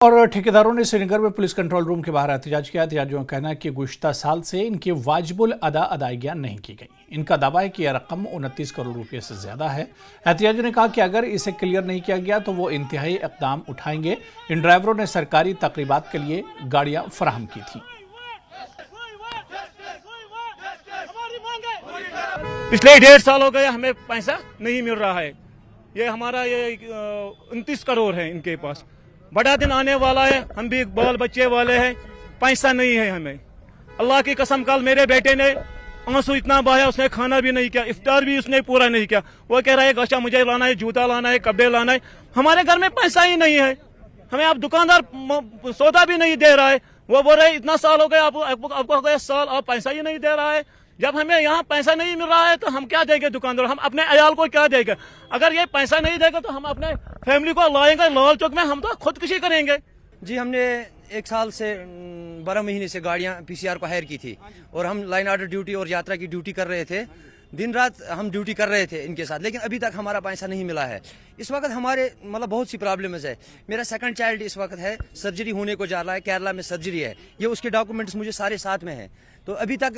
और ठेकेदारों ने श्रीनगर में पुलिस कंट्रोल रूम के बाहर एहतजाज किया। एहतजाजियों का कहना है कि गुज़श्ता साल से इनकी वाजिबुल अदायगियां नहीं की गई। इनका दावा है कि यह रकम 29 करोड़ रुपये से ज़्यादा है। एहतजाजियों ने कहा कि अगर इसे क्लियर नहीं किया गया तो वो इंतहाई इक़दाम उठाएंगे। इन ड्राइवरों ने सरकारी तकरीबात के लिए गाड़ियाँ फराहम की थी। पिछले 1.5 साल हो गए हमें पैसा नहीं मिल रहा है। ये हमारा 29 करोड़ है इनके पास। बड़ा दिन आने वाला है, हम भी बाल बच्चे वाले हैं, पैसा नहीं है हमें। अल्लाह की कसम, कल मेरे बेटे ने आंसू इतना बहाया, उसने खाना भी नहीं किया, इफ्तार भी उसने पूरा नहीं किया। वो कह रहा है गश्ता मुझे लाना है, जूता लाना है, कपड़े लाना है। हमारे घर में पैसा ही नहीं है। हमें अब दुकानदार सौदा भी नहीं दे रहा है। वो बोल रहे इतना साल हो गया, आपको हो गया साल, आप पैसा ही नहीं दे रहा है। जब हमें यहाँ पैसा नहीं मिल रहा है तो हम क्या देंगे दुकानदार? हम अपने अयाल को क्या देंगे? अगर ये पैसा नहीं देगा तो हम अपने फैमिली को लाएंगे लाल चौक में, हम तो खुदकुशी करेंगे। जी, हमने 1 साल से 12 महीने से गाड़ियाँ PCR को हायर की थी और हम लाइन ऑर्डर ड्यूटी और यात्रा की ड्यूटी कर रहे थे। दिन रात हम ड्यूटी कर रहे थे इनके साथ, लेकिन अभी तक हमारा पैसा नहीं मिला है। इस वक्त हमारे बहुत सी प्रॉब्लम्स है। मेरा सेकंड चाइल्ड इस वक्त है, सर्जरी होने को जा रहा है, केरला में सर्जरी है। ये उसके डॉक्यूमेंट्स मुझे सारे साथ में हैं। तो अभी तक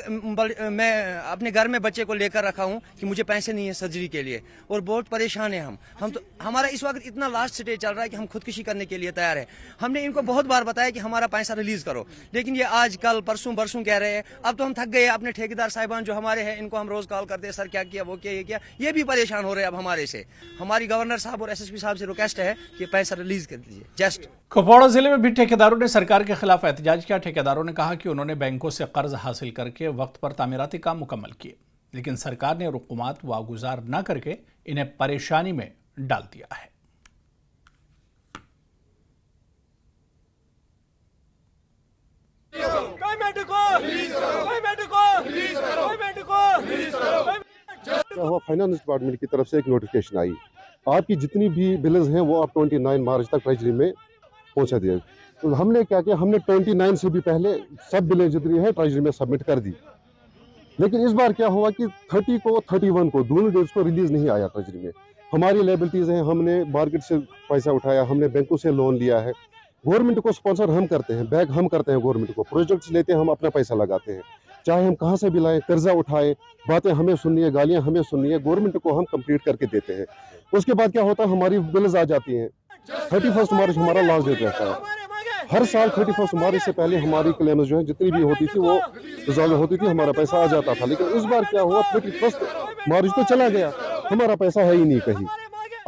मैं अपने घर में बच्चे को लेकर रखा हूँ कि मुझे पैसे नहीं है सर्जरी के लिए, और बहुत परेशान है हम तो हमारा इस वक्त इतना लास्ट स्टेज चल रहा है कि हम खुदकुशी करने के लिए तैयार है। हमने इनको बहुत बार बताया कि हमारा पैसा रिलीज करो, लेकिन ये आज कल परसों बरसों कह रहे हैं। अब तो हम थक गए। अपने ठेकेदार साहिबान जो हमारे हैं, इनको हम रोज कॉल करते हैं, सर क्या किया, वो किया, ये किया। ये भी परेशान हो रहे हैं अब हमारे से। हमारी गवर्नर साहब और SSP साहब से रिक्वेस्ट है कि पैसा रिलीज कर दीजिए जस्ट। कुपवाड़ा जिले में भी ठेकेदारों ने सरकार के खिलाफ एहतजाज किया। ठेकेदारों ने कहा कि उन्होंने बैंकों से कर्ज हासिल करके वक्त पर तामीराती काम मुकम्मल किए, लेकिन सरकार ने रुकूमात वागुजार न करके इन्हें परेशानी में डाल दिया है। क्या हुआ, फाइनेंस डिपार्टमेंट की तरफ से एक नोटिफिकेशन आई, आपकी जितनी भी बिल्स हैं वो आप 29 मार्च तक ट्रेजरी में पहुंचा दिए। तो हमने क्या किया, हमने 29 से भी पहले सब बिलें जितनी है ट्रेजरी में सबमिट कर दी। लेकिन इस बार क्या हुआ कि 30 को 31 को दोनों डेट्स को रिलीज नहीं आया ट्रेजरी में। हमारी लायबिलिटीज हैं, हमने मार्केट से पैसा उठाया, हमने बैंकों से लोन लिया है। गवर्नमेंट को स्पॉन्सर हम करते हैं, बैक हम करते हैं गवर्नमेंट को, प्रोजेक्ट्स लेते हैं, हम अपना पैसा लगाते हैं, चाहे हम कहाँ से भी लाएं, कर्जा उठाएं, बातें हमें सुननी है, गालियां हमें सुननी है, गवर्नमेंट को हम कंप्लीट करके देते हैं। उसके बाद क्या होता है, हमारी बिल्स आ जाती हैं। 31 मार्च हमारा लास्ट डेट रहता है। हर साल 31 मार्च से पहले हमारी क्लेम्स जो है जितनी भी होती थी वो रिजॉल्व होती थी, हमारा पैसा आ जाता था। लेकिन इस बार क्या हुआ, 31 मार्च तो चला गया, हमारा पैसा है ही नहीं कहीं।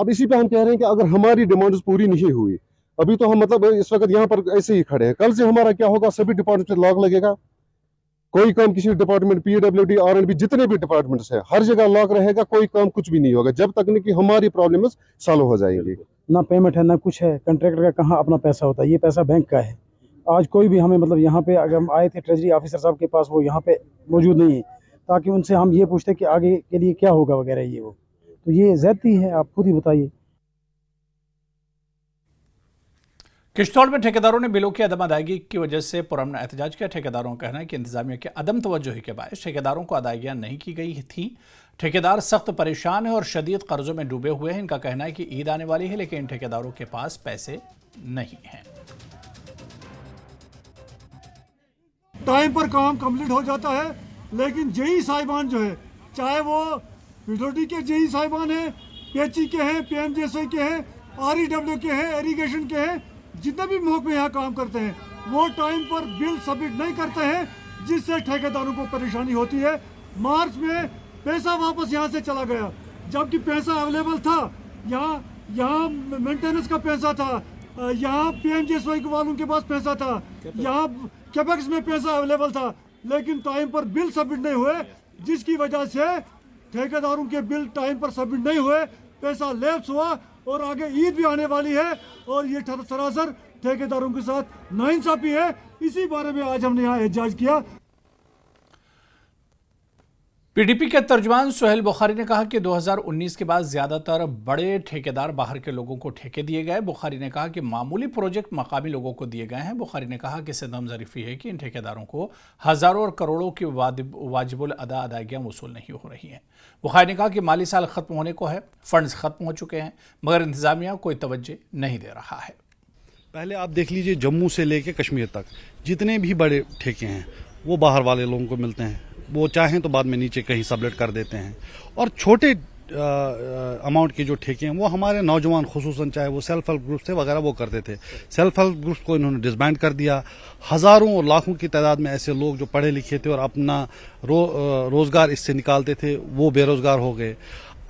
अब इसी पे हम कह रहे हैं कि अगर हमारी डिमांड्स पूरी नहीं हुई, अभी तो हम इस वक्त यहाँ पर ऐसे ही खड़े हैं, कल से हमारा क्या होगा, सभी डिपार्टमेंट में लॉक लगेगा। कोई काम किसी डिपार्टमेंट, PWD, R&B, जितने भी डिपार्टमेंट्स हैं, हर जगह लॉक रहेगा, कोई काम कुछ भी नहीं होगा जब तक नहीं कि हमारी प्रॉब्लम्स सॉल्व हो जाएंगी। ना पेमेंट है ना कुछ है, कंट्रैक्टर का कहाँ अपना पैसा होता है, ये पैसा बैंक का है। आज कोई भी हमें यहाँ पे अगर हम आए थे ट्रेजरी ऑफिसर साहब के पास, वो यहाँ पे मौजूद नहीं है, ताकि उनसे हम ये पूछते कि आगे के लिए क्या होगा वगैरह, ये वो तो ये ज़्यादती है, आप खुद ही बताइए। किश्तवाड़ में ठेकेदारों ने बिलों की अदम अदायगी की वजह से पुरअमन एहतजाज किया। ठेकेदारों का कहना है कि इंतजामिया के अदम तवज्जुही के बायस ठेकेदारों को अदायगियां नहीं की गई थी। ठेकेदार सख्त परेशान है और शदीद कर्जों में डूबे हुए हैं। इनका कहना है कि ईद आने वाली है, लेकिन इन ठेकेदारों के पास पैसे नहीं हैं। टाइम पर काम कंप्लीट हो जाता है, लेकिन जेई साहिबान जो है, चाहे वो PWD के जेई साहिबान हैं, PHE के हैं, PMJSY के हैं, REW के हैं, इरीगेशन के हैं, जितने भी महकमे यहाँ काम करते हैं, वो टाइम पर बिल सबमिट नहीं करते हैं, जिससे ठेकेदारों को परेशानी होती है। मार्च में पैसा वापस यहाँ से चला गया, जबकि पैसा अवेलेबल था। यहाँ मेंटेनेंस का पैसा था, यहाँ PMJSY वालों के पास पैसा था, यहाँ कैपेक्स में पैसा अवेलेबल था, लेकिन टाइम पर बिल सबमिट नहीं हुए, जिसकी वजह से ठेकेदारों के बिल टाइम पर सबमिट नहीं हुए, पैसा लैप्स हुआ। और आगे ईद भी आने वाली है और ये सरासर ठेकेदारों के साथ नाइंसाफी है। इसी बारे में आज हमने यहाँ एहतजाज किया। PDP के तर्जुमान सुहेल बुखारी ने कहा कि 2019 के बाद ज्यादातर बड़े ठेकेदार बाहर के लोगों को ठेके दिए गए। बुखारी ने कहा कि मामूली प्रोजेक्ट मकामी लोगों को दिए गए हैं। बुखारी ने कहा कि सितम ज़रीफ़ी है कि इन ठेकेदारों को हज़ारों और करोड़ों की वाजिबुल अदायगियाँ वसूल नहीं हो रही हैं। बुखारी ने कहा कि माली साल ख़त्म होने को है, फंड्स ख़त्म हो चुके हैं, मगर इंतज़ामिया कोई तवज्जो नहीं दे रहा है। पहले आप देख लीजिए जम्मू से लेके कश्मीर तक जितने भी बड़े ठेके हैं वो बाहर वाले लोगों को मिलते हैं, वो चाहें तो बाद में नीचे कहीं सबलेट कर देते हैं। और छोटे अमाउंट के जो ठेके हैं वो हमारे नौजवान खुसूसन चाहे वो सेल्फ हेल्प ग्रुप्स थे वगैरह वो करते थे। सेल्फ हेल्प ग्रुप्स को इन्होंने डिसबैंड कर दिया। हज़ारों और लाखों की तादाद में ऐसे लोग जो पढ़े लिखे थे और अपना रोज़गार इससे निकालते थे वो बेरोज़गार हो गए।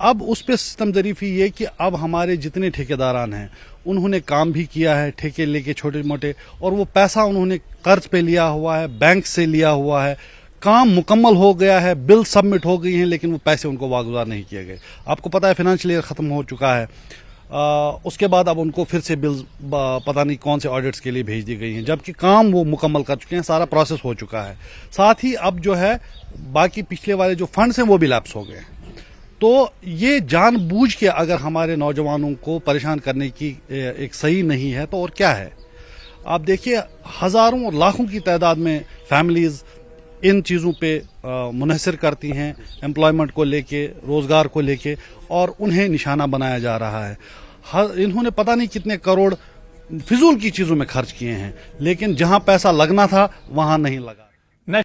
अब उस पर सिस्टम ज़रीफ़ी ये कि अब हमारे जितने ठेकेदारान हैं उन्होंने काम भी किया है ठेके लेके छोटे मोटे, और वो पैसा उन्होंने कर्ज पे लिया हुआ है, बैंक से लिया हुआ है, काम मुकम्मल हो गया है, बिल सबमिट हो गई हैं, लेकिन वो पैसे उनको वागुजार नहीं किए गए। आपको पता है फाइनेंशियल ईयर ख़त्म हो चुका है, उसके बाद अब उनको फिर से बिल्स पता नहीं कौन से ऑडिट्स के लिए भेज दी गई हैं, जबकि काम वो मुकम्मल कर चुके हैं, सारा प्रोसेस हो चुका है। साथ ही अब जो है बाकी पिछले वाले जो फंड्स हैं वो भी लैप्स हो गए। तो ये जानबूझ के अगर हमारे नौजवानों को परेशान करने की एक सही नहीं है तो और क्या है। आप देखिए हज़ारों और लाखों की तादाद में फैमिलीज़ इन चीज़ों पे मुनहसर करती हैं, एम्प्लॉयमेंट को लेके, रोज़गार को लेके, और उन्हें निशाना बनाया जा रहा है। इन्होंने पता नहीं कितने करोड़ फिजूल की चीज़ों में खर्च किए हैं, लेकिन जहां पैसा लगना था वहां नहीं लगा।